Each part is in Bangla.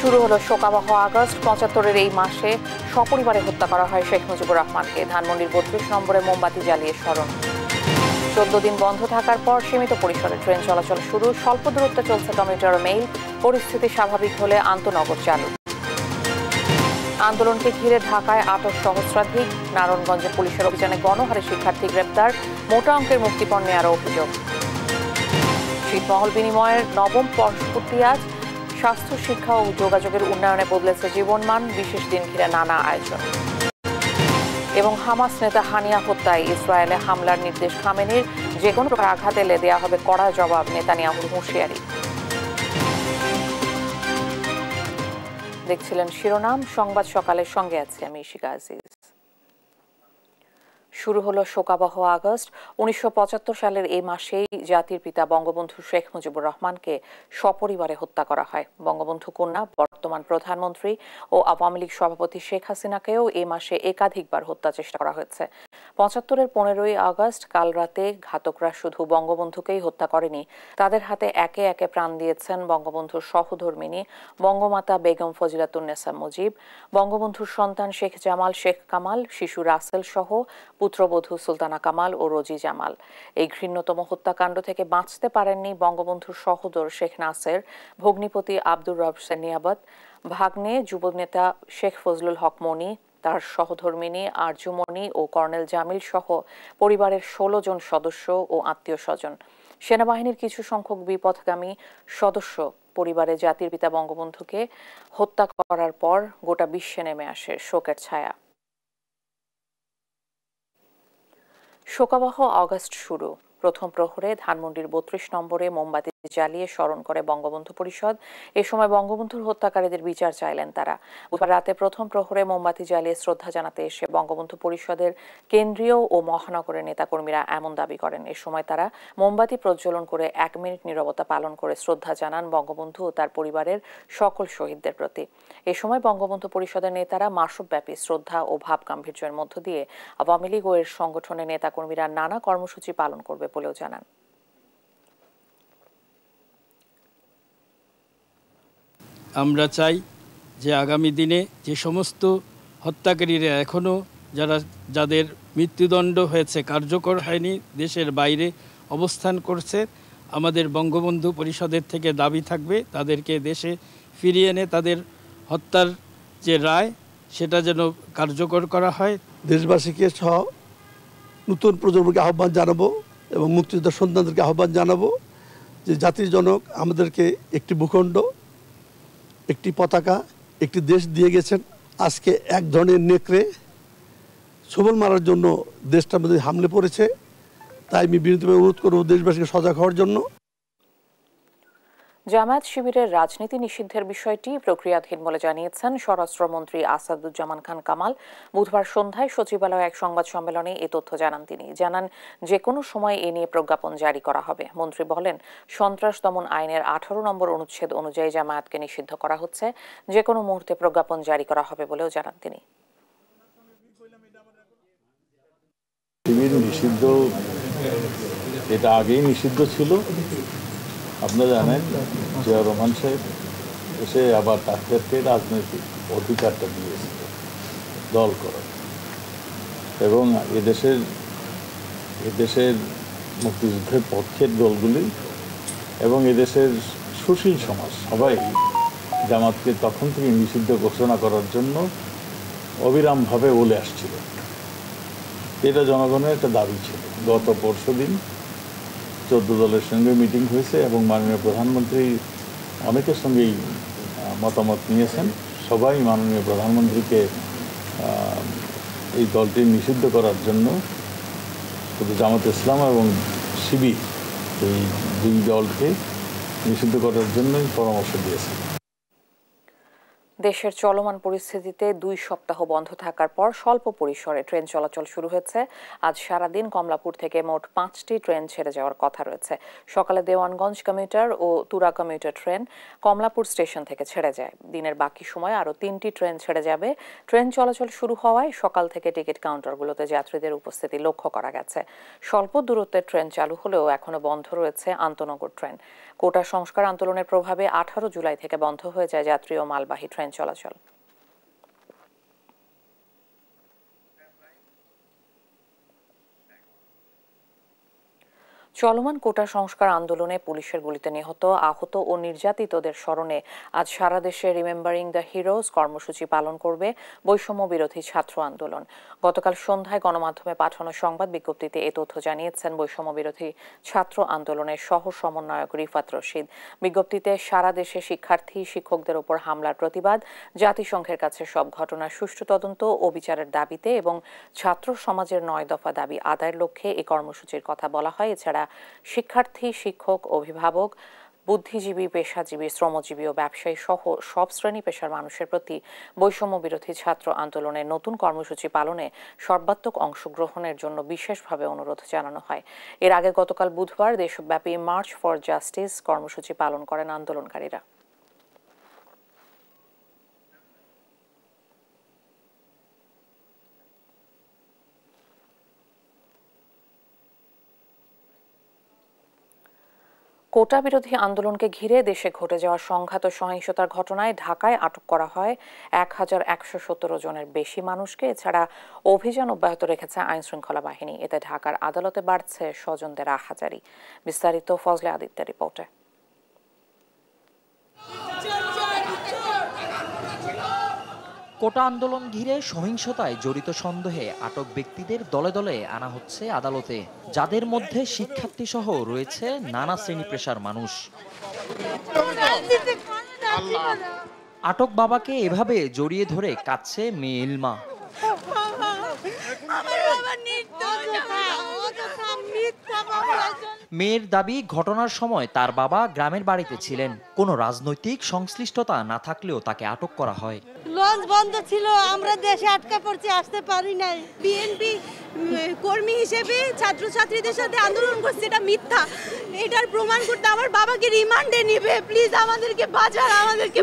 শুরু হলো শোকাবহ আগস্ট। ৭৫-এর এই মাসে সপরিবারে হত্যা করা হয় শেখ মুজিবুর রহমানকে। ধানমন্ডির ৩২ নম্বরে মোমবাতি জ্বালিয়ে স্মরণ। ১৪ দিন বন্ধ থাকার পর সীমিত পরিসরে ট্রেন চলাচল শুরু। স্বল্প দূরত্বে চলছে কমিউটার ও মেইল। পরিস্থিতি স্বাভাবিক হলে আন্তনগর চালু। আন্দোলনকে ঘিরে ঢাকায় আটক সহস্রাধিক। নারায়ণগঞ্জে পুলিশের অভিযানে গণহারে শিক্ষার্থী গ্রেপ্তার। মোটা অঙ্কের মুক্তিপণ নেওয়ার অভিযোগ। ছিটমহল বিনিময়ের নবম পর্বটি আজ। স্বাস্থ্য, শিক্ষা ও যোগাযোগের উন্নয়নে বদলেছে জীবনমান। বিশেষ দিন ঘিরে নানা আয়োজন। এবং হামাস নেতা হানিয়া হত্যায় ইসরায়েলে হামলার নির্দেশ খামেনির। যে কোনো প্রকার আঘাত এলে দেয়া হবে কড়া জবাব, নেতানিয়াহুর হুঁশিয়ারি। দেখছিলেন শিরোনাম সংবাদ সকালের সঙ্গে আছি আমি ইশিকা আজিজ। শুরু হলো শোকাবহ আগস্ট। ১৯৭৫ সালের এই মাসেই জাতির পিতা বঙ্গবন্ধু শেখ মুজিবুর রহমানকে সপরিবারে হত্যা করা হয়। বঙ্গবন্ধু কন্যা বর্তমান প্রধানমন্ত্রী ও আওয়ামী লীগ সভাপতি শেখ হাসিনাকেও এই মাসে একাধিকবার হত্যা চেষ্টা করা হয়েছে। ৭৫-এর ১৫ই আগস্ট কাল রাতে ঘাতকরা শুধু বঙ্গবন্ধুকেই হত্যা করেনি, তাদের হাতে একে একে প্রাণ দিয়েছেন বঙ্গবন্ধুর সহধর্মিণী বঙ্গমাতা বেগম ফজিলাতুন্নেসা মুজিব, বঙ্গবন্ধুর সন্তান শেখ জামাল, শেখ কামাল, শিশু রাসেল সহ পুত্রবধূ সুলতানা কামাল ও রোজি জামাল। এই ঘৃণ্যতম হত্যাকাণ্ড থেকে বাঁচতে পারেননি বঙ্গবন্ধুর সহোদর শেখ নাসের, ভগ্নিপতি আব্দুর রব নিয়াবত, ভাগ্নে যুবনেতা শেখ ফজলুল হক মনি, তার সহধর্মিণী আরজুমণি ও কর্নেল জামিল সহ পরিবারের ১৬ জন সদস্য ও আত্মীয় স্বজন। সেনাবাহিনীর কিছু সংখ্যক বিপথগামী সদস্য পরিবারে জাতির পিতা বঙ্গবন্ধুকে হত্যা করার পর গোটা বিশ্বে নেমে আসে শোকের ছায়া। শোকাবহ আগস্ট শুরু। প্রথম প্রহরে ধানমন্ডির ৩২ নম্বরে মোমবাতি জ্বালিয়ে স্মরণ করে বঙ্গবন্ধু পরিষদ। এ সময় বঙ্গবন্ধুর হত্যাকারীদের বিচার চাইলেন তারা। বুধবার রাতে প্রথম প্রহরে মোমবাতি জ্বালিয়ে শ্রদ্ধা জানাতে এসে বঙ্গবন্ধু পরিষদের কেন্দ্রীয় ও মহানগরের নেতাকর্মীরা এমন দাবি করেন। এ সময় তারা মোমবাতি প্রজ্বলন করে ১ মিনিট নীরবতা পালন করে শ্রদ্ধা জানান বঙ্গবন্ধু ও তার পরিবারের সকল শহীদদের প্রতি। এ সময় বঙ্গবন্ধু পরিষদের নেতারা মাসব্যাপী শ্রদ্ধা ও ভাব গাম্ভীর্যের মধ্য দিয়ে আওয়ামী লীগ ও এর সংগঠনের নেতাকর্মীরা নানা কর্মসূচি পালন করবে বলেও জানান। আমরা চাই যে আগামী দিনে যে সমস্ত হত্যাকারীরা এখনও যাদের মৃত্যুদণ্ড হয়েছে, কার্যকর হয়নি, দেশের বাইরে অবস্থান করছে, আমাদের বঙ্গবন্ধু পরিষদের থেকে দাবি থাকবে তাদেরকে দেশে ফিরিয়ে এনে তাদের হত্যার যে রায় সেটা যেন কার্যকর করা হয়। দেশবাসীকে সহ নতুন প্রজন্মকে আহ্বান জানাবো এবং মুক্তিযোদ্ধার সন্তানদেরকে আহ্বান জানাবো যে জাতির জনক আমাদেরকে একটি ভূখণ্ড, একটি পতাকা, একটি দেশ দিয়ে গেছেন। আজকে এক ধরনের নেকড়ে সবল মারার জন্য দেশটার মধ্যে হামলে পড়েছে। তাই আমি বিনীতভাবে অনুরোধ করব দেশবাসীকে সজাগ হওয়ার জন্য। জামায়াত শিবিরের রাজনীতি নিষিদ্ধের বিষয়টি প্রক্রিয়াধীন বলে জানিয়েছেন স্বরাষ্ট্রমন্ত্রী আসাদুজ্জামান খান কামাল। বুধবার সন্ধ্যায় সচিবালয়ে এক সংবাদ সম্মেলনে এ তথ্য জানান তিনি। জানান, যে কোনো সময় এ নিয়ে প্রজ্ঞাপন জারি করা হবে। মন্ত্রী বলেন, সন্ত্রাস দমন আইনের ১৮ নম্বর অনুচ্ছেদ অনুযায়ী জামায়াতকে নিষিদ্ধ করা হচ্ছে। যে কোনো মুহূর্তে প্রজ্ঞাপন জারি করা হবে বলেও জানান তিনি। শিবির নিষিদ্ধ, এটা আগেই নিষিদ্ধ ছিল। আপনারা জানেন জিয়াউর রহমান সাহেব এসে আবার তাদেরকে রাজনৈতিক অধিকারটা দিয়েছিল দল করার, এবং এদেশের মুক্তিযুদ্ধের পক্ষের দলগুলি এবং এদেশের সুশীল সমাজ সবাই জামাতকে তখন থেকে নিষিদ্ধ ঘোষণা করার জন্য অবিরামভাবে বলে আসছিল। এটা জনগণের একটা দাবি ছিল। গত পরশুদিন 14 দলের সঙ্গে মিটিং হয়েছে এবং মাননীয় প্রধানমন্ত্রী অনেকের সঙ্গেই মতামত নিয়েছেন। সবাই মাননীয় প্রধানমন্ত্রীকে এই দলটি নিষিদ্ধ করার জন্য, শুধু জামাত ইসলাম এবং শিবির এই দুই দলকে নিষিদ্ধ করার জন্যই পরামর্শ দিয়েছেন। দেশের চলমান পরিস্থিতিতে 2 সপ্তাহ বন্ধ থাকার পর স্বল্প পরিসরে ট্রেন চলাচল শুরু হয়েছে। আজ সারাদিন কমলাপুর থেকে মোট 5টি ট্রেন ছেড়ে যাওয়ার কথা রয়েছে। সকালে দেওয়ানগঞ্জ কমিউটার ও তুরা কমিউটার ট্রেন কমলাপুর স্টেশন থেকে ছেড়ে যায়। দিনের বাকি সময় আরও 3টি ট্রেন ছেড়ে যাবে। ট্রেন চলাচল শুরু হওয়ায় সকাল থেকে টিকিট কাউন্টারগুলোতে যাত্রীদের উপস্থিতি লক্ষ্য করা গেছে। স্বল্প দূরত্বের ট্রেন চালু হলেও এখনো বন্ধ রয়েছে আন্তনগর ট্রেন। কোটা সংস্কার আন্দোলনের প্রভাবে 18 জুলাই থেকে বন্ধ হয়ে যায় যাত্রী ও মালবাহী ট্রেন চলাচল। চলমান কোটা সংস্কার আন্দোলনে পুলিশের গুলিতে নিহত, আহত ও নির্যাতিতদের স্মরণে আজ সারা দেশে রিমেম্বারিং দ্য হিরোজ কর্মসূচি পালন করবে বৈষম্য বিরোধী ছাত্র আন্দোলন। গতকাল সন্ধ্যায় গণমাধ্যমে পাঠানো সংবাদ বিজ্ঞপ্তিতে এ তথ্য জানিয়েছেন বৈষম্য বিরোধী ছাত্র আন্দোলনের সহ সমন্বয়ক রিফাত রশিদ। বিজ্ঞপ্তিতে সারা দেশে শিক্ষার্থী শিক্ষকদের উপর হামলার প্রতিবাদ, জাতিসংঘের কাছে সব ঘটনার সুষ্ঠু তদন্ত ও বিচারের দাবিতে এবং ছাত্র সমাজের 9 দফা দাবি আদায়ের লক্ষ্যে এই কর্মসূচির কথা বলা হয়। এছাড়া শিক্ষার্থী, শিক্ষক, অভিভাবক, বুদ্ধিজীবী, পেশাজীবী, শ্রমজীবী ও ব্যবসায়ী সহ সব শ্রেণী পেশার মানুষের প্রতি বৈষম্য বিরোধী ছাত্র আন্দোলনের নতুন কর্মসূচি পালনে সর্বাত্মক অংশগ্রহণের জন্য বিশেষভাবে অনুরোধ জানানো হয়। এর আগে গতকাল বুধবার দেশব্যাপী মার্চ ফর জাস্টিস কর্মসূচি পালন করেন আন্দোলনকারীরা। কোটা বিরোধী আন্দোলনকে ঘিরে দেশে ঘটে যাওয়া সংঘাত ও সহিংসতার ঘটনায় ঢাকায় আটক করা হয় 1117 জনের বেশি মানুষকে। এছাড়া অভিযান অব্যাহত রেখেছে আইনশৃঙ্খলা বাহিনী। এতে ঢাকার আদালতে বাড়ছে স্বজনদের আহাজারি। বিস্তারিত ফজলে আদিত্যের রিপোর্টে। কোটা আন্দোলন ঘিরে সহিংসতায় জড়িত সন্দেহে আটক ব্যক্তিদের দলে দলে আনা হচ্ছে আদালতে, যাদের মধ্যে শিক্ষার্থী সহ রয়েছে নানা শ্রেণী পেশার মানুষ। আটক বাবাকে এভাবে জড়িয়ে ধরে কাঁদছে মেয়ে ইলমা। মেয়ের দাবি, ঘটনার সময় তার বাবা গ্রামের বাড়িতে ছিলেন। কোনো রাজনৈতিক সংশ্লিষ্টতা না থাকলেও তাকে আটক করা হয়। লঞ্চ বন্ধ ছিল, আমরা দেশে আটকা পড়ছি, আসতে পারি নাই। বিএনপি কর্মী হিসেবে ছাত্রছাত্রীদের সাথে আন্দোলন করছে, এটা মিথ্যা। এটার প্রমাণ করতে আমার বাবাকে রিমান্ডে নিবে। প্লিজ আমাদেরকে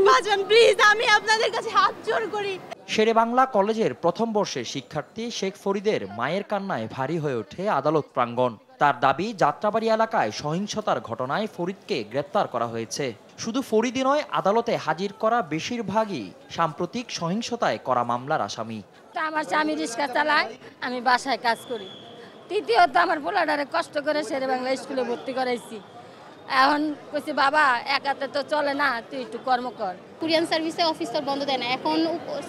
বাঁচান প্লিজ, আমি আপনাদের কাছে হাত জোড় করি। শেরেবাংলা কলেজের প্রথম বর্ষের শিক্ষার্থী শেখ ফরিদের মায়ের কান্নায় ভারী হয়ে ওঠে আদালত প্রাঙ্গণ। তার দাবি, যাত্রাবাড়ি এলাকায় সহিংসতার ঘটনায় ফরিদকে গ্রেপ্তার করা হয়েছে। শুধু ফরিদই নয়, আদালতে হাজির করা বেশিরভাগই সাম্প্রতিক সহিংসতায় করা মামলার আসামি। আমার স্বামী রিক্সা চালায়, আমি বাসায় কাজ করি। তৃতীয়ত আমার পোলাটারে কষ্ট করে শেরেবাংলা স্কুলে ভর্তি করাইছি। এখন কইছি বাবা একাতে তো চলে না, তুই একটু কর্ম কর। কুরিয়ান সার্ভিসে অফিস তো বন্ধ দেয় না। এখন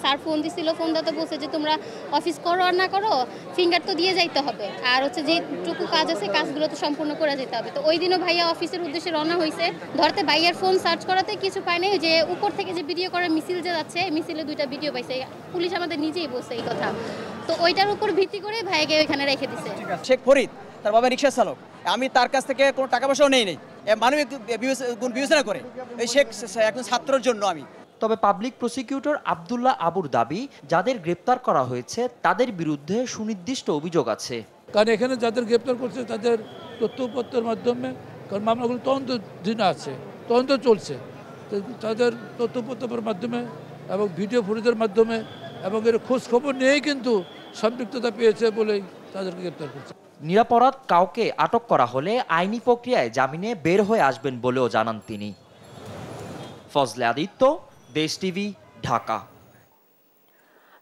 স্যার ফোন দিছিল, ফোন দিতে বলছে যে তোমরা অফিস করো আর না করো, ফিঙ্গার তো দিয়ে যাইতে হবে। আর হচ্ছে যেটুকু কাজ আছে কাজগুলো তো সম্পূর্ণ করে যেতে হবে। তো ওই দিনও ভাইয়া অফিসের উদ্দেশ্যে রওনা হয়েছে। ধরতে ভাইয়ার ফোন সার্চ করাতে কিছু পায় নাই। যে উপর থেকে যে ভিডিও করে মিছিল যে যাচ্ছে, মিছিলে 2টা ভিডিও পাইছে। পুলিশ আমাদের নিজেই বলছে এই কথা। তো ওইটার উপর ভিত্তি করে ভাইয়াকে ওইখানে রেখে দিছে। শেখ ফরিদ তার বাবা রিক্সা চালক, আমি তার কাছ থেকে কোনো টাকা পয়সাও নেই মানবিক গুণ বিবেচনা করে এই শেখ একজন ছাত্রের জন্য আমি। তবে পাবলিক প্রসিকিউটর আব্দুল্লাহ আবুর দাবি, যাদের গ্রেপ্তার করা হয়েছে তাদের বিরুদ্ধে সুনির্দিষ্ট অভিযোগ আছে। কারণ এখানে যাদের গ্রেপ্তার করছে তাদের তথ্যপত্রের মাধ্যমে, কারণ মামলাগুলো তদন্তাধীন আছে, তদন্ত চলছে, তাদের তথ্যপত্রের মাধ্যমে এবং ভিডিও ফুটেজের মাধ্যমে এবং এর খোঁজ খবর নিয়েই কিন্তু সম্পৃক্ততা পেয়েছে বলেই তাদেরকে গ্রেপ্তার করছে। নিরপরাধ কাউকে আটক করা হলে আইনি প্রক্রিয়ায় জামিনে বের হয়ে আসবেন বলেও জানান তিনি। ফজলে আদিত্য, দেশ টিভি, ঢাকা।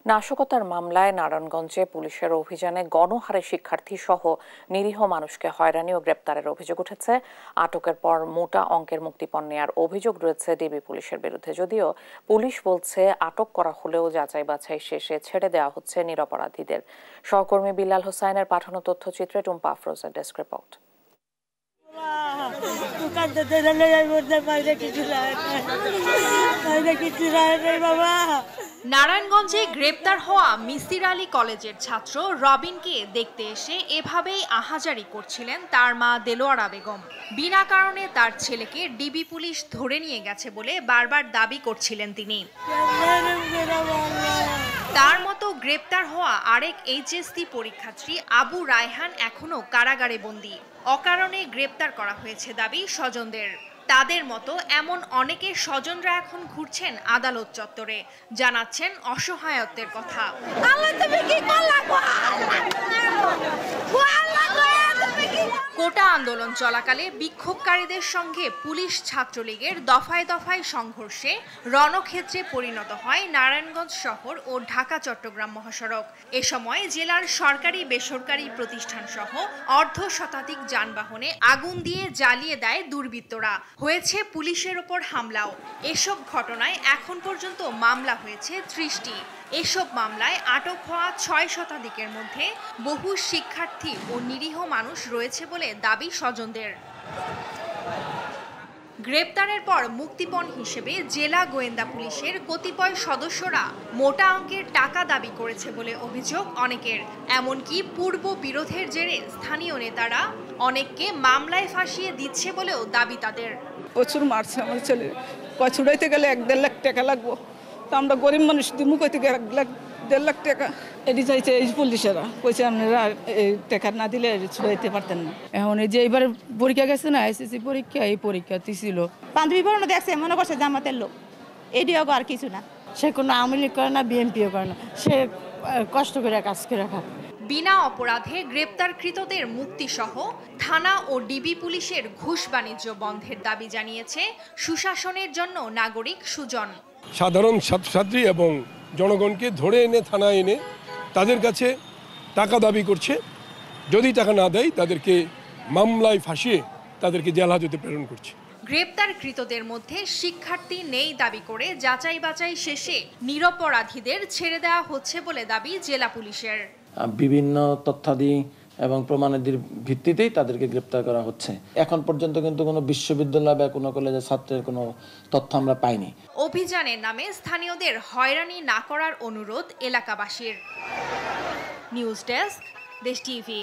নাশকতার মামলায় নারায়ণগঞ্জে পুলিশের অভিযানে গণহারে শিক্ষার্থী সহ নিরীহ মানুষকে হয়রানি ও গ্রেপ্তারের অভিযোগ উঠেছে। আটকের পর মোটা অঙ্কের মুক্তিপণ নেওয়ার অভিযোগ রয়েছে ডিবি পুলিশের বিরুদ্ধে। যদিও পুলিশ বলছে আটক করা হলেও যাচাই বাছাই শেষে ছেড়ে দেওয়া হচ্ছে নিরপরাধীদের। সহকর্মী বিল্লাল হোসাইনের পাঠানো তথ্যচিত্রে টুম্পা আফরোজের ডেস্ক রিপোর্ট। নারায়ণগঞ্জে গ্রেপ্তার হওয়া মিসির আলী কলেজের ছাত্র রবিনকে দেখতে এসে এভাবেই আহাজারি করছিলেন তার মা দেলোয়ারা বেগম। বিনা কারণে তার ছেলেকে ডিবি পুলিশ ধরে নিয়ে গেছে বলে বারবার দাবি করছিলেন তিনি। তার মতো গ্রেপ্তার হওয়া আরেক এইচএসসি পরীক্ষার্থী আবু রায়হান এখনো কারাগারে বন্দী। অকারণে গ্রেপ্তার করা হয়েছে দাবি স্বজনদের। তাদের মতো এমন অনেকের স্বজনরা এখন ঘুরছেন আদালত চত্বরে, জানাচ্ছেন অসহায়ত্বের কথা। কোটা আন্দোলন চলাকালে বিক্ষোভকারীদের সঙ্গে পুলিশ ছাত্রলীগের দফায় দফায় সংঘর্ষে রণক্ষেত্রে পরিণত হয় নারায়ণগঞ্জ শহর ও ঢাকা চট্টগ্রাম মহাসড়ক। এ সময় জেলার সরকারি বেসরকারি প্রতিষ্ঠান সহ অর্ধ শতাধিক যানবাহনে আগুন দিয়ে জ্বালিয়ে দেয় দুর্বৃত্তরা। হয়েছে পুলিশের ওপর হামলাও। এসব ঘটনায় এখন পর্যন্ত মামলা হয়েছে 30টি। এসব মামলায় আটক হওয়া 6 শতাধিকের মধ্যে বহু শিক্ষার্থী ও নিরীহ মানুষ রয়েছে বলে দাবি স্বজনদের। গ্রেপ্তারের পর মুক্তিপণ হিসেবে জেলা গোয়েন্দা পুলিশের কতিপয় সদস্যরা মোটা অঙ্কের টাকা দাবি করেছে বলে অভিযোগ অনেকের। এমনকি পূর্ব বিরোধের জেরে স্থানীয় নেতারা অনেককে মামলায় ফাঁসিয়ে দিচ্ছে বলেও দাবি তাদের। প্রচুর মারছে আমার ছেলে, কয় ছুড়াইতে গেলে 1-1.5 লাখ টাকা লাগবো, তো আমরা গরিব মানুষ দিমু কইতে 1.5 লাখ টাকা এটি চাইছে এই পুলিশেরা, কইছে আপনারা এই টাকা না দিলে ছুড়াইতে পারতেন না। এখন এই যে এইবার পরীক্ষা গেছে না, এসএসসি পরীক্ষা, এই পরীক্ষাতে ছিল বান্ধবী পড়ানো দেখছে মনে করছে জামাতের লোক, এটিও আর কিছু না। সে কোনো আওয়ামী লীগ করে না, বিএনপিও করে না, সে কষ্ট করে কাজ করে খায়। বিনা অপরাধে গ্রেপ্তারকৃতদের মুক্তিসহ থানা ও ডিবি পুলিশের ঘুষ বাণিজ্য বন্ধের দাবি জানিয়েছে সুশাসনের জন্য নাগরিক সুজন। সাধারণ ছাত্রছাত্রী এবং জনগণকে ধরে এনে থানায় এনে তাদের কাছে টাকা দাবি করছে, যদি টাকা না দেয় তাদেরকে মামলায় ফাঁসিয়ে তাদেরকে জেল হাজতে প্রেরণ করছে। গ্রেপ্তারকৃতদের মধ্যে শিক্ষার্থী নেই দাবি করে যাচাই বাছাই শেষে নিরপরাধীদের ছেড়ে দেওয়া হচ্ছে বলে দাবি জেলা পুলিশের। বিভিন্ন তথ্যাদি এবং প্রমাণাদির ভিত্তিতেই তাদেরকে গ্রেপ্তার করা হচ্ছে। এখন পর্যন্ত কিন্তু কোনো বিশ্ববিদ্যালয় বা কোনো কলেজের ছাত্রের কোনো তথ্য আমরা পাইনি। অভিযানের নামে স্থানীয়দের হয়রানি না করার অনুরোধ এলাকাবাসীর। নিউজ ডেস্ক, দেশ টিভি।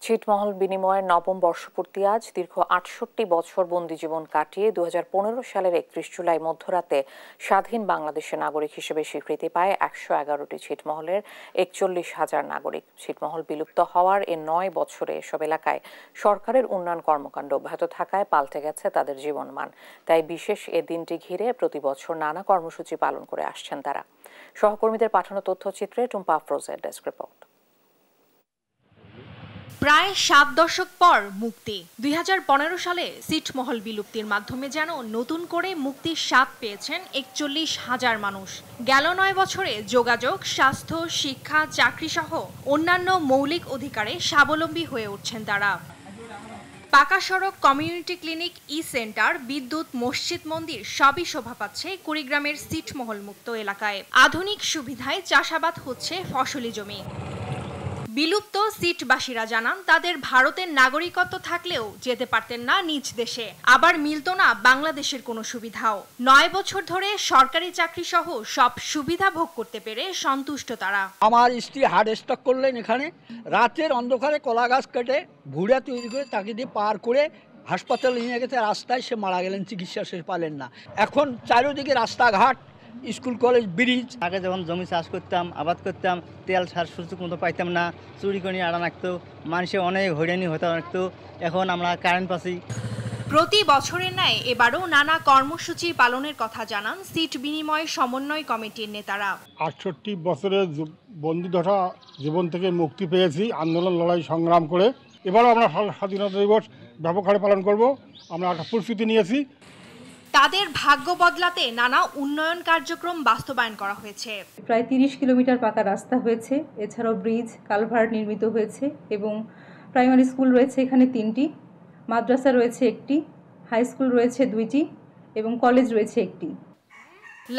ছিটমহল বিনিময়ের নবম বর্ষপূর্তি আজ। দীর্ঘ 68 বছর বন্দি জীবন কাটিয়ে 2015 সালের 31 জুলাই মধ্যরাতে স্বাধীন বাংলাদেশের নাগরিক হিসেবে স্বীকৃতি পায় 111টি ছিটমহলের 41,000 নাগরিক। ছিটমহল বিলুপ্ত হওয়ার এই 9 বছরে এসব এলাকায় সরকারের উন্নয়ন কর্মকাণ্ড অব্যাহত থাকায় পাল্টে গেছে তাদের জীবনমান। তাই বিশেষ এ দিনটি ঘিরে প্রতি বছর নানা কর্মসূচি পালন করে আসছেন তারা। সহকর্মীদের পাঠানো তথ্যচিত্রে টুম্পা আফরোজের ডেস্ক রিপোর্ট। প্রায় 7 দশক পর মুক্তি। 2015 সালে ছিটমহল বিলুপ্তির মাধ্যমে যেন নতুন করে মুক্তির স্বাদ পেয়েছেন 41,000 মানুষ। গেল 9 বছরে যোগাযোগ, স্বাস্থ্য, শিক্ষা, চাকরি সহ অন্যান্য মৌলিক অধিকারে স্বাবলম্বী হয়ে উঠছেন তারা। পাকা সড়ক, কমিউনিটি ক্লিনিক, ই সেন্টার, বিদ্যুৎ, মসজিদ, মন্দির সবই শোভা পাচ্ছে কুড়িগ্রামের ছিটমহল মুক্ত এলাকায়। আধুনিক সুবিধায় চাষাবাদ হচ্ছে ফসলি জমি। বিলুপ্ত ছিটবাসীরা জানান তাদের ভারতের নাগরিকত্ব থাকলেও যেতে পারতেন না নিজ দেশে, আবার মিলত না বাংলাদেশের কোনো সুবিধাও। 9 বছর ধরে সরকারি চাকরি সহ সব সুবিধা ভোগ করতে পেরে সন্তুষ্ট তারা। আমার স্ত্রী হার্ট স্ট্রোক করলেন এখানে, রাতের অন্ধকারে কলা গাছ কেটে ভুড়া তৈরি করে তাকে দিয়ে পার করে হাসপাতালে নিয়ে গেছে, রাস্তায় সে মারা গেলেন, চিকিৎসা শেষ পালেন না। এখন চারিদিকে রাস্তাঘাট, স্কুল কলেজ, ব্রিজ। আগে যখন জমি চাষ করতাম, আবাদ করতাম, তেল সার সুযোগ মতো পাইতাম না, চুরি করে আড়া রাখতো, মানুষে অনেক হয়রানি হতে রাখতো। এখন আমরা কারেন্ট পাচ্ছি। প্রতি বছরের ন্যায় এবারও নানা কর্মসূচি পালনের কথা জানান সিট বিনিময় সমন্বয় কমিটির নেতারা। 68 বছরের বন্দি দশা জীবন থেকে মুক্তি পেয়েছি আন্দোলন, লড়াই, সংগ্রাম করে। এবারও আমরা স্বাধীনতা দিবস ব্যাপক হারে পালন করব। আমরা একটা প্রস্তুতি নিয়েছি। তাদের ভাগ্য বদলাতে নানা উন্নয়ন কার্যক্রম বাস্তবায়ন করা হয়েছে। প্রায় 30 কিলোমিটার পাকা রাস্তা হয়েছে, এছাড়াও ব্রিজ, কালভার্ট নির্মিত হয়েছে এবং প্রাইমারি স্কুল রয়েছে এখানে 3টি, মাদ্রাসা রয়েছে 1টি, হাই স্কুল রয়েছে 2টি এবং কলেজ রয়েছে 1টি।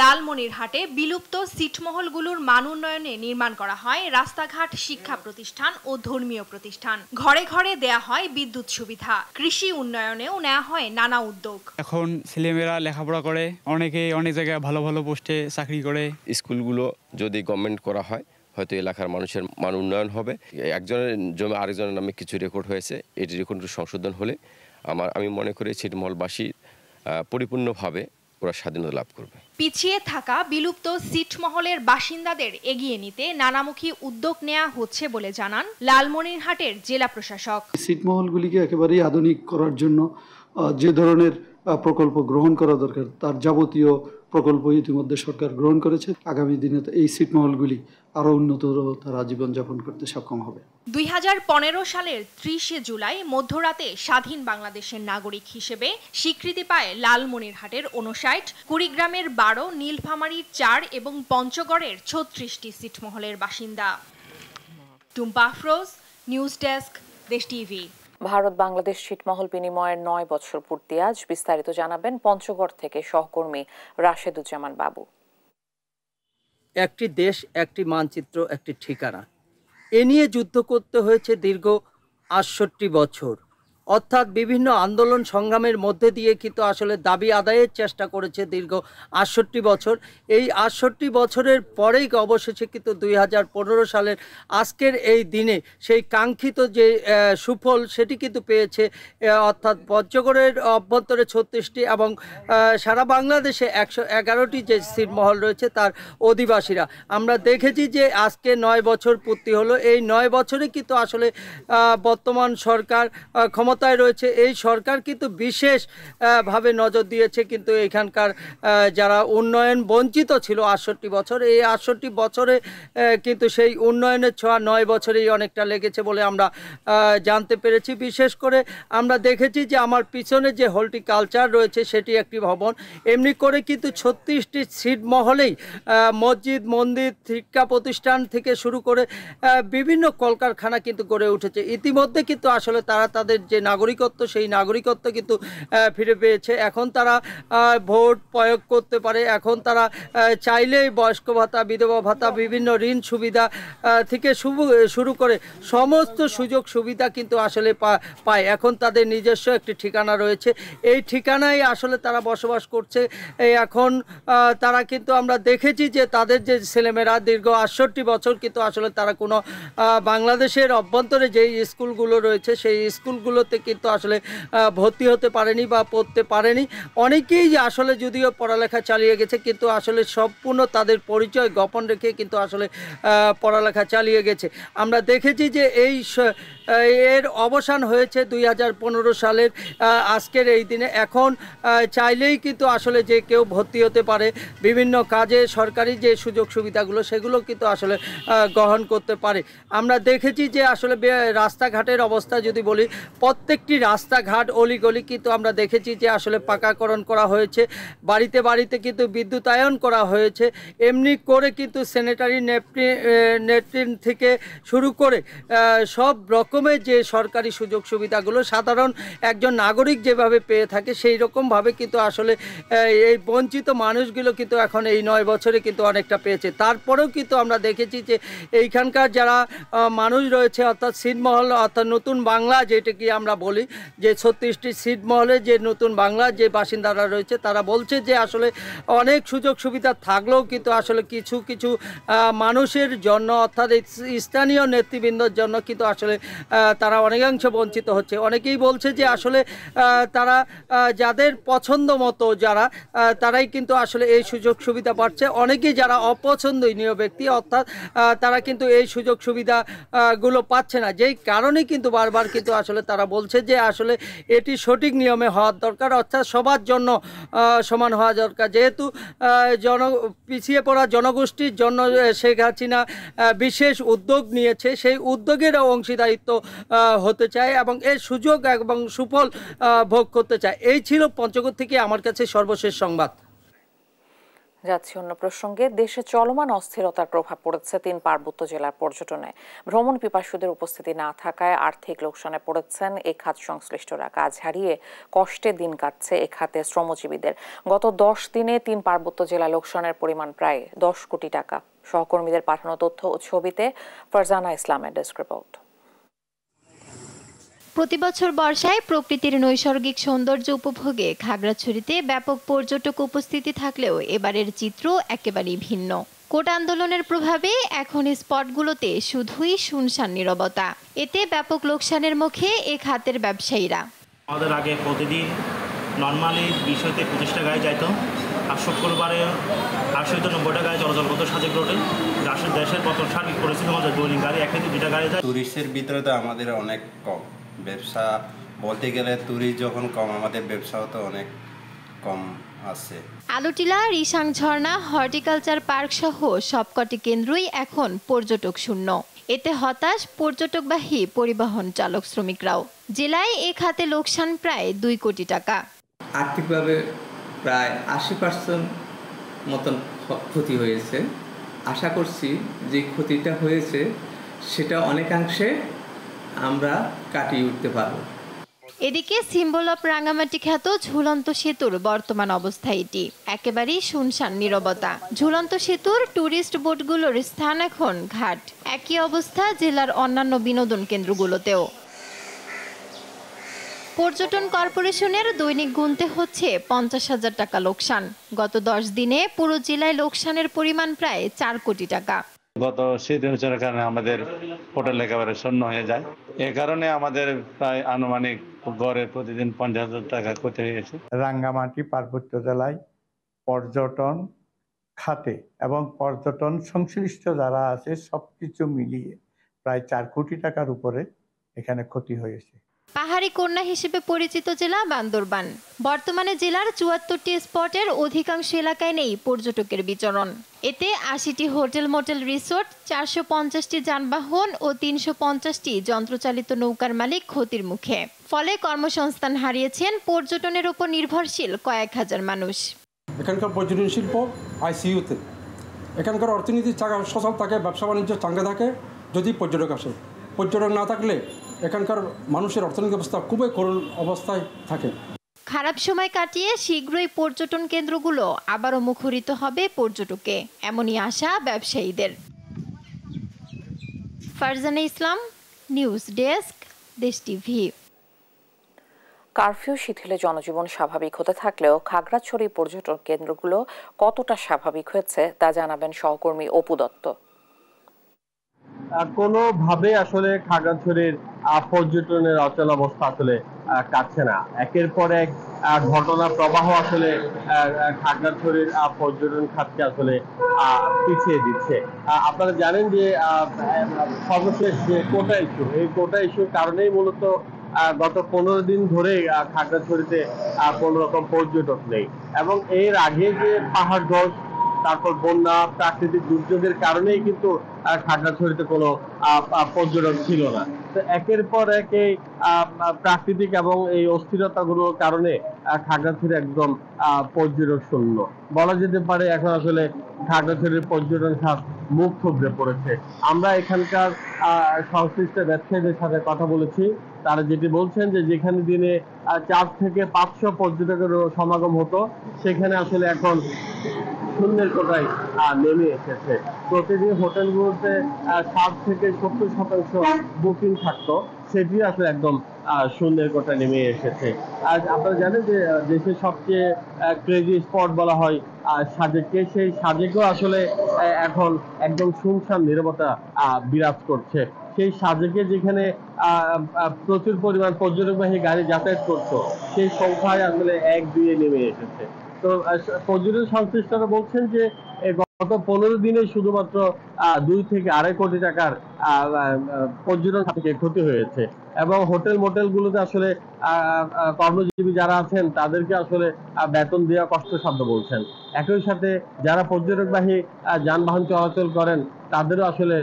লালমনিরহাটে বিলুপ্ত ছিটমহলগুলোর মান উন্নয়নে নির্মাণ করা হয় রাস্তাঘাট, শিক্ষা প্রতিষ্ঠান ও ধর্মীয় প্রতিষ্ঠান। ঘরে ঘরে দেয়া হয় বিদ্যুৎ সুবিধা। কৃষি উন্নয়নেও নেওয়া হয় নানা উদ্যোগ। এখন ছেলেমেয়েরা লেখাপড়া করে, অনেকে অনেক জায়গায় ভালো ভালো পোস্টে চাকরি করে। স্কুলগুলো যদি গভর্নমেন্ট করা হয়, হয়তো এলাকার মানুষের মান উন্নয়ন হবে। একজনের জমি আরেকজনের নামে কিছু রেকর্ড হয়েছে, এটি রেকর্ড সংশোধন হলে আমি মনে করি ছিটমহলবাসী পরিপূর্ণভাবে ওরা স্বাধীনতা লাভ করবে। পিছিয়ে থাকা বিলুপ্ত ছিটমহলের বাসিন্দাদের এগিয়ে নিতে নানামুখী উদ্যোগ নেওয়া হচ্ছে বলে জানান লালমনিরহাটের জেলা প্রশাসক। ছিটমহলগুলিকে একেবারেই আধুনিক করার জন্য যে ধরনের প্রকল্প গ্রহণ করা দরকার, তার যাবতীয় প্রকল্প ইতিমধ্যে সরকার গ্রহণ করেছে। আগামী দিনে এই ছিটমহলগুলি আরও উন্নতর তারা জীবনযাপন করতে সক্ষম হবে। 2015 সালের 30 জুলাই মধ্যরাতে স্বাধীন বাংলাদেশের নাগরিক হিসেবে স্বীকৃতি পায় লালমনিরহাটের 59, কুড়িগ্রামের 12, নীলফামারীর 4 এবং পঞ্চগড়ের 36টি ছিটমহলের বাসিন্দা। টুম্পা আফরোজ, নিউজ ডেস্ক, দেশ টিভি। ভারত বাংলাদেশ ছিটমহল বিনিময়ের 9 বছর পূর্তি আজ। বিস্তারিত জানাবেন পঞ্চগড় থেকে সহকর্মী রাশেদুজ্জামান বাবু। একটি দেশ, একটি মানচিত্র, একটি ঠিকানা, এ নিয়ে যুদ্ধ করতে হয়েছে দীর্ঘ 68 বছর। অর্থাৎ বিভিন্ন আন্দোলন সংগ্রামের মধ্যে দিয়ে কিন্তু আসলে দাবি আদায়ের চেষ্টা করেছে দীর্ঘ 68 বছর। এই 68 বছরের পরেই অবশেষে কিন্তু 2015 সালের আজকের এই দিনে সেই কাঙ্ক্ষিত যে সুফল সেটি কিন্তু পেয়েছে। অর্থাৎ পঞ্চগড়ের অভ্যন্তরে 36টি এবং সারা বাংলাদেশে 111টি যে ছিটমহল রয়েছে তার অধিবাসীরা। আমরা দেখেছি যে আজকে 9 বছর পূর্তি হলো। এই 9 বছরে কিন্তু আসলে বর্তমান সরকার ক্ষমতায় রয়েছে। এই সরকার কিন্তু বিশেষভাবে নজর দিয়েছে কিন্তু এখানকার যারা উন্নয়ন বঞ্চিত ছিল 68 বছর, এই 68 বছরে কিন্তু সেই উন্নয়নের ছোঁয়া 9 বছরেই অনেকটা লেগেছে বলে আমরা জানতে পেরেছি। বিশেষ করে আমরা দেখেছি যে আমার পিছনে যে হর্টিকালচার রয়েছে সেটি একটি ভবন। এমনি করে কিন্তু 36টি ছিটমহলেই মসজিদ, মন্দির, শিক্ষা প্রতিষ্ঠান থেকে শুরু করে বিভিন্ন কলকারখানা কিন্তু গড়ে উঠেছে। ইতিমধ্যে কিন্তু আসলে তারা তাদের যে নাগরিকত্ব সেই নাগরিকত্ব কিন্তু ফিরে পেয়েছে। এখন তারা ভোট প্রয়োগ করতে পারে। এখন তারা চাইলেই বয়স্ক ভাতা, বিধবা ভাতা, বিভিন্ন ঋণ সুবিধা থেকে শুরু করে সমস্ত সুযোগ সুবিধা কিন্তু আসলে পায়। এখন তাদের নিজস্ব একটি ঠিকানা রয়েছে। এই ঠিকানায় আসলে তারা বসবাস করছে। এখন তারা কিন্তু আমরা দেখেছি যে তাদের যে ছেলেমেয়েরা দীর্ঘ 68 বছর কিন্তু আসলে তারা কোনো বাংলাদেশের অভ্যন্তরে যেই স্কুলগুলো রয়েছে সেই স্কুলগুলোতে কিন্তু আসলে ভর্তি হতে পারেনি বা পড়তে পারেনি। অনেকেই আসলে যদিও পড়ালেখা চালিয়ে গেছে কিন্তু আসলে সম্পূর্ণ তাদের পরিচয় গোপন রেখে কিন্তু আসলে পড়ালেখা চালিয়ে গেছে। আমরা দেখেছি যে এর অবসান হয়েছে 2015 সালের আজকের এই দিনে। এখন চাইলেই কিন্তু আসলে যে কেউ ভর্তি হতে পারে, বিভিন্ন কাজে সরকারি যে সুযোগ সুবিধাগুলো সেগুলো কিন্তু আসলে গ্রহণ করতে পারে। আমরা দেখেছি যে আসলে রাস্তাঘাটের অবস্থা যদি বলি, প্রত্যেকটি রাস্তাঘাট অলিগলি কিন্তু আমরা দেখেছি যে আসলে পাকাকরণ করা হয়েছে। বাড়িতে বাড়িতে কিন্তু বিদ্যুতায়ন করা হয়েছে। এমনি করে কিন্তু স্যানিটারি ন্যাপকিন থেকে শুরু করে সব রকমের যে সরকারি সুযোগ সুবিধাগুলো সাধারণ একজন নাগরিক যেভাবে পেয়ে থাকে সেই রকমভাবে কিন্তু আসলে এই বঞ্চিত মানুষগুলো কিন্তু এখন এই 9 বছরে কিন্তু অনেকটা পেয়েছে। তারপরেও কিন্তু আমরা দেখেছি যে এইখানকার যারা মানুষ রয়েছে অর্থাৎ ছিটমহল অর্থাৎ নতুন বাংলা যেটাকে আমরা বলি, যে 36টি ছিটমহলে যে নতুন বাংলা যে বাসিন্দারা রয়েছে তারা বলছে যে আসলে অনেক সুযোগ সুবিধা থাকলেও কিন্তু আসলে কিছু কিছু মানুষের জন্য অর্থাৎ স্থানীয় নেতৃবৃন্দর জন্য কিন্তু আসলে তারা অনেকাংশ বঞ্চিত হচ্ছে। অনেকেই বলছে যে আসলে তারা যাদের পছন্দ মতো যারা তারাই কিন্তু আসলে এই সুযোগ সুবিধা পাচ্ছে। অনেকেই যারা অপছন্দনীয় ব্যক্তি অর্থাৎ তারা কিন্তু এই সুযোগ সুবিধাগুলো পাচ্ছে না, যেই কারণে কিন্তু বারবার কিন্তু আসলে তারা বলছে যে আসলে এটি সঠিক নিয়মে হওয়ার দরকার, অর্থাৎ সবার জন্য সমান হওয়া দরকার। যেহেতু পিছিয়ে পড়া জনগোষ্ঠীর জন্য শেখ হাসিনা বিশেষ উদ্যোগ নিয়েছে, সেই উদ্যোগের অংশীদারিত্ব হতে চায় এবং এর সুযোগ এবং সুফল ভোগ করতে চায়। এই ছিল পঞ্চগড় থেকে আমার কাছে সর্বশেষ সংবাদ। যাচ্ছি অন্য প্রসঙ্গে। দেশে চলমান অস্থিরতার প্রভাব পড়েছে 3 পার্বত্য জেলার পর্যটনে। ভ্রমণ পিপাসুদের উপস্থিতি না থাকায় আর্থিক লোকসানে পড়েছেন এ খাত সংশ্লিষ্টরা। কাজ হারিয়ে কষ্টে দিন কাটছে এ খাতে শ্রমজীবীদের। গত 10 দিনে 3 পার্বত্য জেলা লোকসানের পরিমাণ প্রায় 10 কোটি টাকা। সহকর্মীদের পাঠানো তথ্য ও ছবিতে ফারজানা ইসলামের ডেস্ক রিপোর্ট। প্রতিবছর বর্ষায় প্রকৃতির নৈসর্গিক সৌন্দর্য উপভোগে খাগড়াছড়িতে ব্যাপক পর্যটক উপস্থিতি থাকলেও এবারের চিত্র একেবারেই ভিন্ন। কোটা আন্দোলনের প্রভাবে এখন স্পটগুলোতে শুধুই শুনশান নীরবতা। এতে ব্যাপক লোকসানের মুখে এ খাতের ব্যবসায়ীরা। আমাদের আগে প্রতিদিন নর্মালি 20 হইতে 25টা গাড়ি যাইতো, আর শুক্রবারে 80 হইতে 90টা গাড়ি চলাচল করতো সাজেক রোডে। দেশের বর্তমান সার্বিক পরিস্থিতি আমাদের দৈনিক গাড়ি 1 থেকে 2টা গাড়ি যায়। টুরিস্টের ভিতরে তো আমাদের অনেক কম ব্যবসা বলতে গেলে, টুরিস্ট যখন কম আমাদের ব্যবসাও তো অনেক কম আছে। আলুটিলা, রিসাং ঝর্ণা, হর্টিকালচার পার্ক সহ সবকটি কেন্দ্রই এখন পর্যটক শূন্য। এতে হতাশ পর্যটকবাহী পরিবহন চালক শ্রমিকরাও। জেলায় এ খাতে লোকসান প্রায় 2 কোটি টাকা। আর্থিকভাবে প্রায় 80% মতন ক্ষতি হয়েছে। আশা করছি যে ক্ষতিটা হয়েছে সেটা অনেকাংশে আমরা কাটিয়ে উঠতে পারব। এদিকে সিম্বল অফ রাঙ্গামাটি খ্যাত ঝুলন্ত সেতুর বর্তমান অবস্থা এটি। একেবারেই শুনশান নীরবতা। ঝুলন্ত সেতুর টুরিস্ট বোটগুলোর স্থান এখন ঘাট। একই অবস্থা জেলার অন্যান্য বিনোদন কেন্দ্রগুলোতেও। পর্যটন কর্পোরেশনের দৈনিক গুনতে হচ্ছে 50,000 টাকা লোকসান। গত 10 দিনে পুরো জেলায় লোকসানের পরিমাণ প্রায় 4 কোটি টাকা। গত শীত হওয়ার কারণে আমাদের হোটেল একেবারে শূন্য হয়ে যায়। এ কারণে আমাদের প্রায় আনুমানিক গড়ে প্রতিদিন 50,000 টাকা ক্ষতি হয়েছে। রাঙ্গামাটি পার্বত্য জেলায় পর্যটন খাতে এবং পর্যটন সংশ্লিষ্ট যারা আছে সবকিছু মিলিয়ে প্রায় 4 কোটি টাকার উপরে এখানে ক্ষতি হয়েছে। পাহাড়ি কন্যা হিসেবে পরিচিত জেলা বান্দরবান। বর্তমানে জেলার 74টি স্পটের অধিকাংশ এলাকায় নেই পর্যটকের বিচরণ। এতে 80টি হোটেল, মোটেল, রিসোর্ট, 450টি যানবাহন ও 350টি যন্ত্রচালিত নৌকার মালিক ক্ষতির মুখে। ফলে কর্মসংস্থান হারিয়েছেন পর্যটনের উপর নির্ভরশীল কয়েক হাজার মানুষ। এখানকার পর্যটন শিল্প আইসিইউতে। এখানকার অর্থনীতি সচল থাকে, ব্যবসা বাণিজ্য চাঙ্গা থাকে যদি পর্যটক আসে। পর্যটক না থাকলে এখানকার মানুষের অর্থনৈতিক অবস্থা খুবই করুণ অবস্থায় থাকে। খারাপ সময় কাটিয়ে শীঘ্রই পর্যটন কেন্দ্রগুলো আবারও মুখরিত হবে পর্যটকে, এমনই আশা ব্যবসায়ীদের। ফারজানা ইসলাম, নিউজ ডেস্ক, দেশ টিভি। কারফিউ শিথিলে জনজীবন স্বাভাবিক হতে থাকলেও খাগড়াছড়ি পর্যটন কেন্দ্রগুলো কতটা স্বাভাবিক হয়েছে তা জানাবেন সহকর্মী অপু দত্ত। কোনোভাবে আসলে খাগড়াছড়ির পর্যটনের অচল অবস্থা আসলে কাটছে না। একের পর এক ঘটনা প্রবাহ আসলে খাগড়াছড়ির পর্যটন খাতকে আসলে পিছিয়ে দিচ্ছে। আপনারা জানেন যে সর্বশেষ যে কোটা ইস্যু, এই কোটা ইস্যুর কারণেই মূলত গত 15 দিন ধরে খাগড়াছড়িতে কোনো রকম পর্যটক নেই। এবং এর আগে যে পাহাড় ধস, তারপর বন্যা, প্রাকৃতিক দুর্যোগের কারণেই কিন্তু খাগড়াছড়িতে কোনো পর্যটক ছিল না। তো একের পর এক এই প্রাকৃতিক এবং এই অস্থিরতাগুলোর কারণে খাগড়াছড়ি একদম পর্যটক শূন্য বলা যেতে পারে। এখন আসলে খাগড়াছড়ির পর্যটন খাত মুখ থুবড়ে পড়েছে। আমরা এখানকার সংশ্লিষ্ট ব্যবসায়ীদের সাথে কথা বলেছি। তারা যেটি বলছেন যে যেখানে দিনে 4 থেকে 500 পর্যটকের সমাগম হতো, সেখানে আসলে এখন শূন্যের কোটায় নেমে এসেছে। প্রতিদিন হোটেলগুলোতে 60 থেকে 70% বুকিং থাকতো, সেটি আসলে একদম শূন্যের কোটায় নেমে এসেছে। আর আপনারা জানেন যে দেশের সবচেয়ে ক্রেজি স্পট বলা হয় সাজেককে। সেই সাজেকেও আসলে এখন একদম শুনশান নীরবতা বিরাজ করছে। সেই সাজেকে যেখানে প্রচুর পরিমাণ পর্যটকবাহী গাড়ি যাতায়াত করতো, সেই সংখ্যায় আসলে 1-2 নেমে এসেছে। তো পর্যটন সংশ্লিষ্টরা বলছেন যে গত 15 দিনে শুধুমাত্র 2 থেকে 2.5 কোটি টাকার পর্যটন খাতে ক্ষতি হয়েছে। এবং হোটেল মোটেলগুলোতে আসলে কর্মজীবী যারা আছেন তাদেরকে আসলে বেতন দেওয়া কষ্টসাধ্য বলছেন। একই সাথে যারা পর্যটকবাহী যানবাহন চলাচল করেন তাদেরও আসলে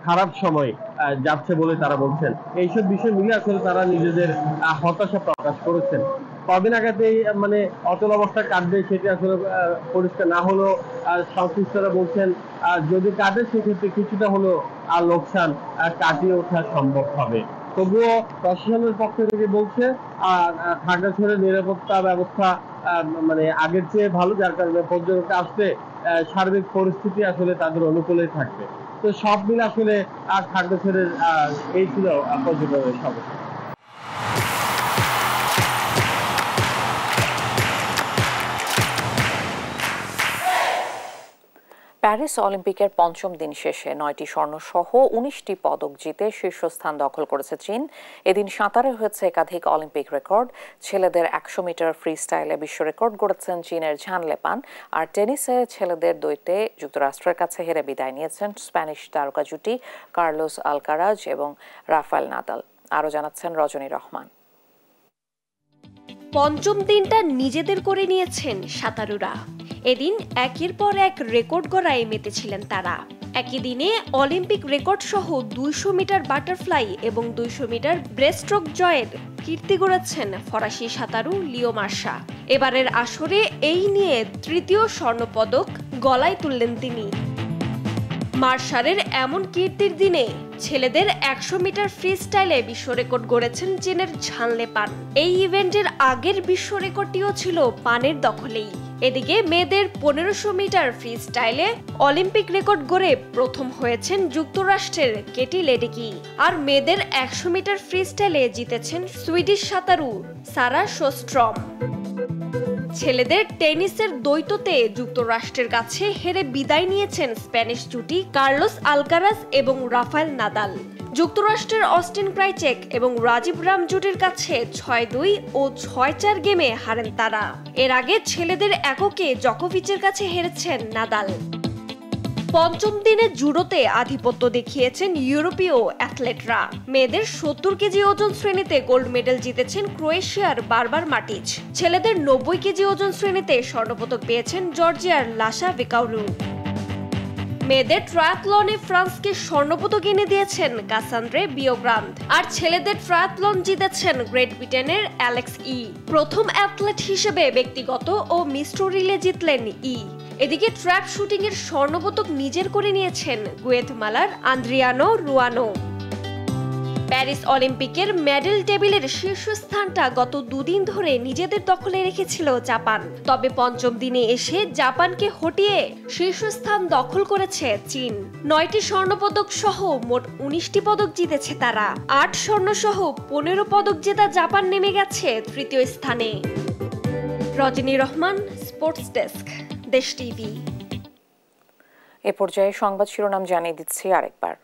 খারাপ সময় যাচ্ছে বলে তারা বলছেন। এইসব বিষয় মিলে আসলে তারা নিজেদের হতাশা প্রকাশ করেছেন। কদিন আগাতেই মানে অচল অবস্থা কাটবে সেটি আসলে পরিষ্কার না হলেও সংশ্লিষ্টরা বলছেন যদি কাটে সেক্ষেত্রে কিছুটা হলেও লোকসান কাটিয়ে ওঠা সম্ভব হবে। তবুও প্রশাসনের পক্ষ থেকে বলছে খাগড়াছড়ির নিরাপত্তা ব্যবস্থা মানে আগের চেয়ে ভালো, যার কারণে পর্যটক আসতে সার্বিক পরিস্থিতি আসলে তাদের অনুকূলেই থাকবে। তো সব মিলে আসলে খাগড়াছড়ির এই ছিল পর্যটনের সমস্যা। প্যারিস অলিম্পিকের 5ম দিন শেষে 9টি স্বর্ণ সহ 19টি পদক জিতে শীর্ষস্থান দখল করেছে চীন। এদিন সাঁতারে হয়েছে একাধিক অলিম্পিক রেকর্ড। ছেলেদের 100 মিটার ফ্রি স্টাইলে বিশ্ব রেকর্ড গড়েছেন চীনের ঝান লেপান। আর টেনিসে ছেলেদের দ্বৈতে যুক্তরাষ্ট্রের কাছে হেরে বিদায় নিয়েছেন স্প্যানিশ তারকা জুটি কার্লোস আলকারাজ এবং রাফায়েল নাদাল। আরও জানাচ্ছেন রজনী রহমান। পঞ্চম দিনটা নিজেদের করে নিয়েছেন সাঁতারুরা। এদিন একের পর এক রেকর্ড গড়ায় মেতেছিলেন তারা। একই দিনে অলিম্পিক রেকর্ড সহ 200 মিটার বাটারফ্লাই এবং 200 মিটার ব্রেস্টস্ট্রোক জয়ের কীর্তি গড়েছেন ফরাসি সাঁতারু লিও মার্শা। এবারের আসরে এই নিয়ে তৃতীয় স্বর্ণপদক গলায় তুললেন তিনি। মার্শারের এমন কীর্তির দিনে ছেলেদের 100 মিটার ফ্রি স্টাইলে বিশ্ব রেকর্ড গড়েছেন চীনের ঝানলে পান। এই ইভেন্টের আগের বিশ্ব রেকর্ডটিও ছিল পানের দখলেই। এদিকে মেয়েদের 1500 মিটার ফ্রি স্টাইলে অলিম্পিক রেকর্ড গড়ে প্রথম হয়েছেন যুক্তরাষ্ট্রের কেটি লেডেকি। আর মেয়েদের 100 মিটার ফ্রি স্টাইলে জিতেছেন সুইডিশ সাঁতারু সারা শোস্ট্রম। ছেলেদের টেনিসের দ্বৈততে যুক্তরাষ্ট্রের কাছে হেরে বিদায় নিয়েছেন স্প্যানিশ জুটি কার্লোস আলকারাজ এবং রাফায়েল নাদাল। যুক্তরাষ্ট্রের অস্টিন ক্রাইচেক এবং রাজীব রাম জুটির কাছে 6-2 ও 6-4 গেমে হারেন তারা। এর আগে ছেলেদের এককে জকোভিচের কাছে হেরেছেন নাদাল। পঞ্চম দিনে জুডোতে আধিপত্য দেখিয়েছেন ইউরোপীয় অ্যাথলেটরা। মেয়েদের 70 কেজি ওজন শ্রেণীতে গোল্ড মেডেল জিতেছেন ক্রোয়েশিয়ার বারবার মাটিচ। ছেলেদের 90 কেজি ওজন শ্রেণীতে স্বর্ণপদক পেয়েছেন জর্জিয়ার লাসা ভিকাউলু। মেয়েদের ট্রায়াথলনে ফ্রান্সকে স্বর্ণপদক এনে দিয়েছেন কাসান্দ্রে বিওগ্রান্দ। আর ছেলেদের ট্রায়াথলন জিতেছেন গ্রেট ব্রিটেনের অ্যালেক্স ই। প্রথম অ্যাথলেট হিসেবে ব্যক্তিগত ও মিশ্র রিলে জিতলেন ই। এদিকে ট্র্যাক শুটিং এর স্বর্ণপদক নিজের করে নিয়েছেন গুয়েতমালার আন্দ্রিয়ানো রুয়ানো। প্যারিস অলিম্পিকের মেডেল টেবিলের শীর্ষস্থানটা গত দুদিন ধরে নিজেদের দখলে রেখেছিল জাপান। তবে পঞ্চম দিনে এসে জাপানকে হটিয়ে শীর্ষস্থান দখল করেছে চীন। 9টি স্বর্ণপদক সহ মোট 19টি পদক জিতেছে তারা। 8 স্বর্ণ সহ 15 পদক জেতা জাপান নেমে গেছে তৃতীয় স্থানে। রজনী রহমান, স্পোর্টস ডেস্ক, দেশ টিভি। এ পর্যায়ে সংবাদ শিরোনাম জানিয়ে দিচ্ছি আরেকবার।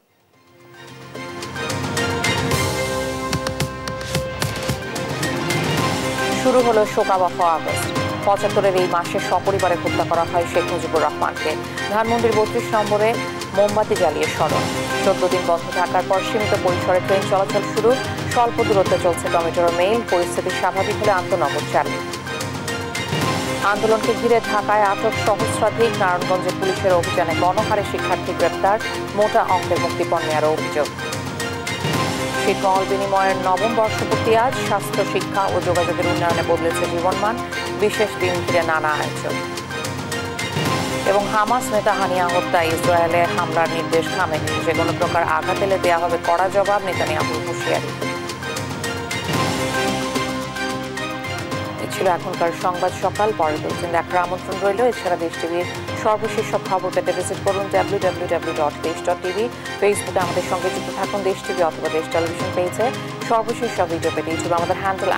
শুরু হলো শোকাবহ আগস্ট। 75-এর এই মাসে সপরিবারে হত্যা করা হয় শেখ মুজিবুর রহমানকে। ধানমন্ডির 32 নম্বরে মোমবাতি জ্বালিয়ে স্মরণ। 14 দিন বন্ধ থাকার পর সীমিত পরিসরে ট্রেন চলাচল শুরু। স্বল্প দূরত্বে চলছে টমেটোর মেইল। পরিস্থিতি স্বাভাবিক হলে আন্তনগর চালু। আন্দোলনকে ঘিরে ঢাকায় আটক সহস্রাধিক। নারায়ণগঞ্জে পুলিশের অভিযানে গণহারে শিক্ষার্থী গ্রেপ্তার। মোটা অঙ্কের মুক্তিপণ নেওয়ার অভিযোগ। ছিটমহল বিনিময়ের নবম বর্ষপূর্তি আজ। স্বাস্থ্য, শিক্ষা ও যোগাযোগের উন্নয়নে বদলেছে জীবনমান। বিশেষ দিন ঘিরে নানা আয়োজন। এবং হামাস নেতা হানিয়া হত্যায় ইসরায়েলে হামলার নির্দেশ খামেনি। যে কোনো প্রকার আঘাত এলে দেওয়া হবে কড়া জবাব, নেতানিয়াহুর হুঁশিয়ারি। ছিল এখনকার সংবাদ সকাল। পরের বুলেটিন দেখার আমন্ত্রণ রইল। এছাড়া দেশ টিভির সর্বশেষ সব খবর পেতে ভিজিট করুন www.desh.tv। ফেসবুকে আমাদের সঙ্গে যুক্ত থাকুন দেশ টিভি অথবা দেশ টেলিভিশন পেজে। সর্বশেষ সব ভিডিও পেতে ইউটিউবে আমাদের হ্যান্ডেল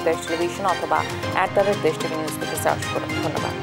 @দেশ টেলিভিশন অথবা @দেশ টিভি নিউজ লিখে সার্চ করুন। ধন্যবাদ।